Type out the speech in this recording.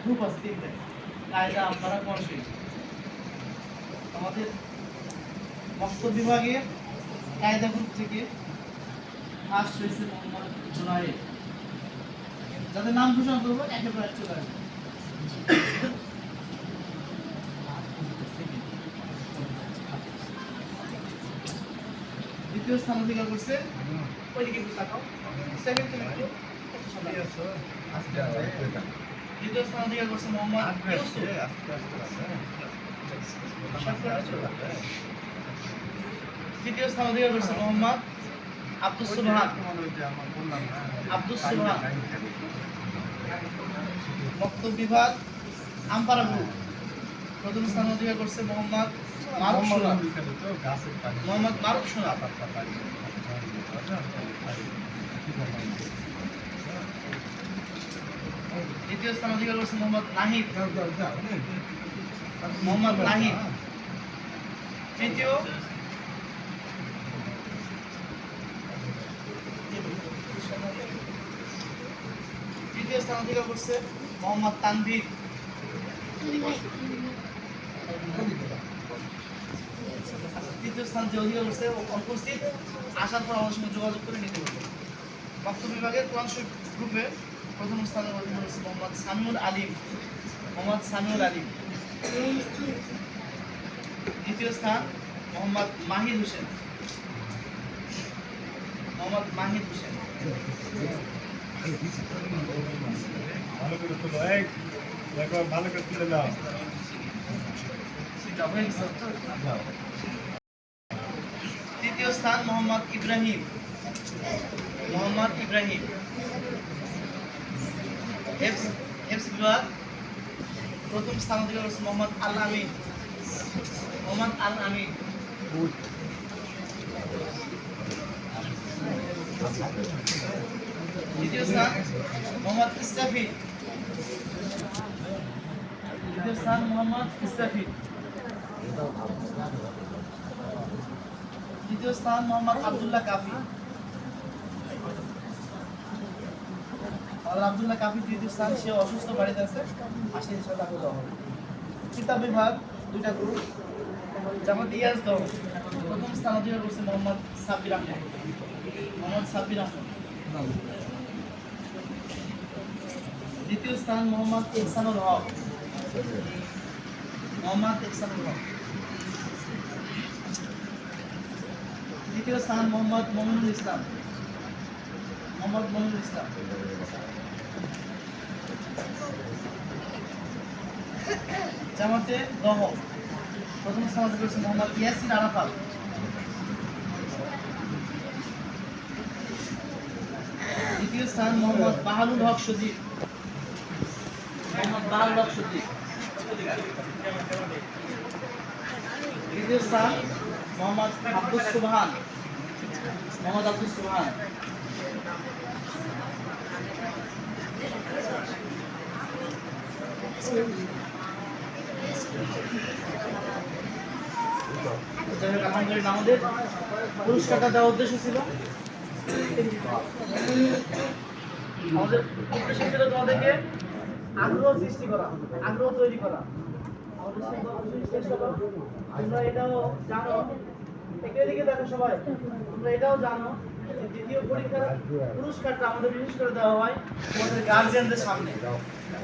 Group আছে তিনটে, কায়দা, আমপারা, কোয়ানশীল। আমাদের মক্তব বিভাগের কায়দা গ্রুপ থেকে ফার্স্ট হয়েছে মোহাম্মদ জুনায়েদ। যাদের নাম ঘোষণা করবো একেবারে চলে আসবে। দ্বিতীয় স্থান অধিকার করছে, ওইদিকে একটু তাকাও, সেকেন্ড তুমি একটু দ্বিতীয় স্থান অধিকার করছে মোহাম্মদ ইউসুফ। তৃতীয় স্থান অধিকার করছে মোহাম্মদ আব্দুস সুবহান। মক্তব বিভাগ আমপারা গ্রুপ প্রথম স্থান অধিকার করছে মোহাম্মদ মারুফ সোনা। দ্বিতীয় স্থান অধিকার করছে মোহাম্মদ নাহিদ। তৃতীয় স্থান অধিকার করছে মোহাম্মদ তানভীর। তৃতীয় স্থান যে অধিকার করছে অনুপস্থিত, আসার পর আমাদের সঙ্গে যোগাযোগ করে নিতে হবে। মক্তব বিভাগের কোরআন শরীফ গ্রুপে প্রথম স্থানের অধিকার করছে মোহাম্মদ সামিউল আলিম। দ্বিতীয় স্থান মোহাম্মদ মাহিদ হোসেন। তৃতীয় স্থান মোহাম্মদ ইব্রাহিম। হেফজ বিভাগ প্রথম স্থান অধিকার করছে মোহাম্মদ আল আমিন। দ্বিতীয় স্থান মোহাম্মদ ইস্তাফিদ। তৃতীয় স্থান মোহাম্মদ আব্দুল্লাহ কাফি। তৃতীয় স্থান, সে অসুস্থ, বাড়িতে আছে, আসে সাথে তাকে দেওয়া হবে। কিতাব বিভাগ দুইটা গ্রুপ, জামাত ইয়াজ দল প্রথম স্থান অধিকার করছে মোহাম্মদ সাব্বির আহমদ। দ্বিতীয় স্থান মোহাম্মদ ইহসানুল হক। তৃতীয় স্থান মোহাম্মদ মমিনুল ইসলাম। জামাতে দহ প্রথম স্থান অধিকার করছে মোহাম্মদ ইয়াসিন আরাফাত। দ্বিতীয় স্থান মোহাম্মদ বাহালুল হক সজীব। তৃতীয় স্থান মোহাম্মদ আব্দুস সুবহান। আলহামদুলিল্লাহ, আমাদের পুরস্কারটা দেওয়ার উদ্দেশ্য ছিল, তোমাদেরকে আগ্রহ সৃষ্টি করা, আগ্রহ তৈরি করা। তোমরা এটাও জানো, দিকে দেখো সবাই, তোমরা এটাও জানো দ্বিতীয় পরীক্ষার পুরস্কারটা আমাদের বিশেষ করে দেওয়া হয় তোমাদের গার্জিয়ানদের সামনে।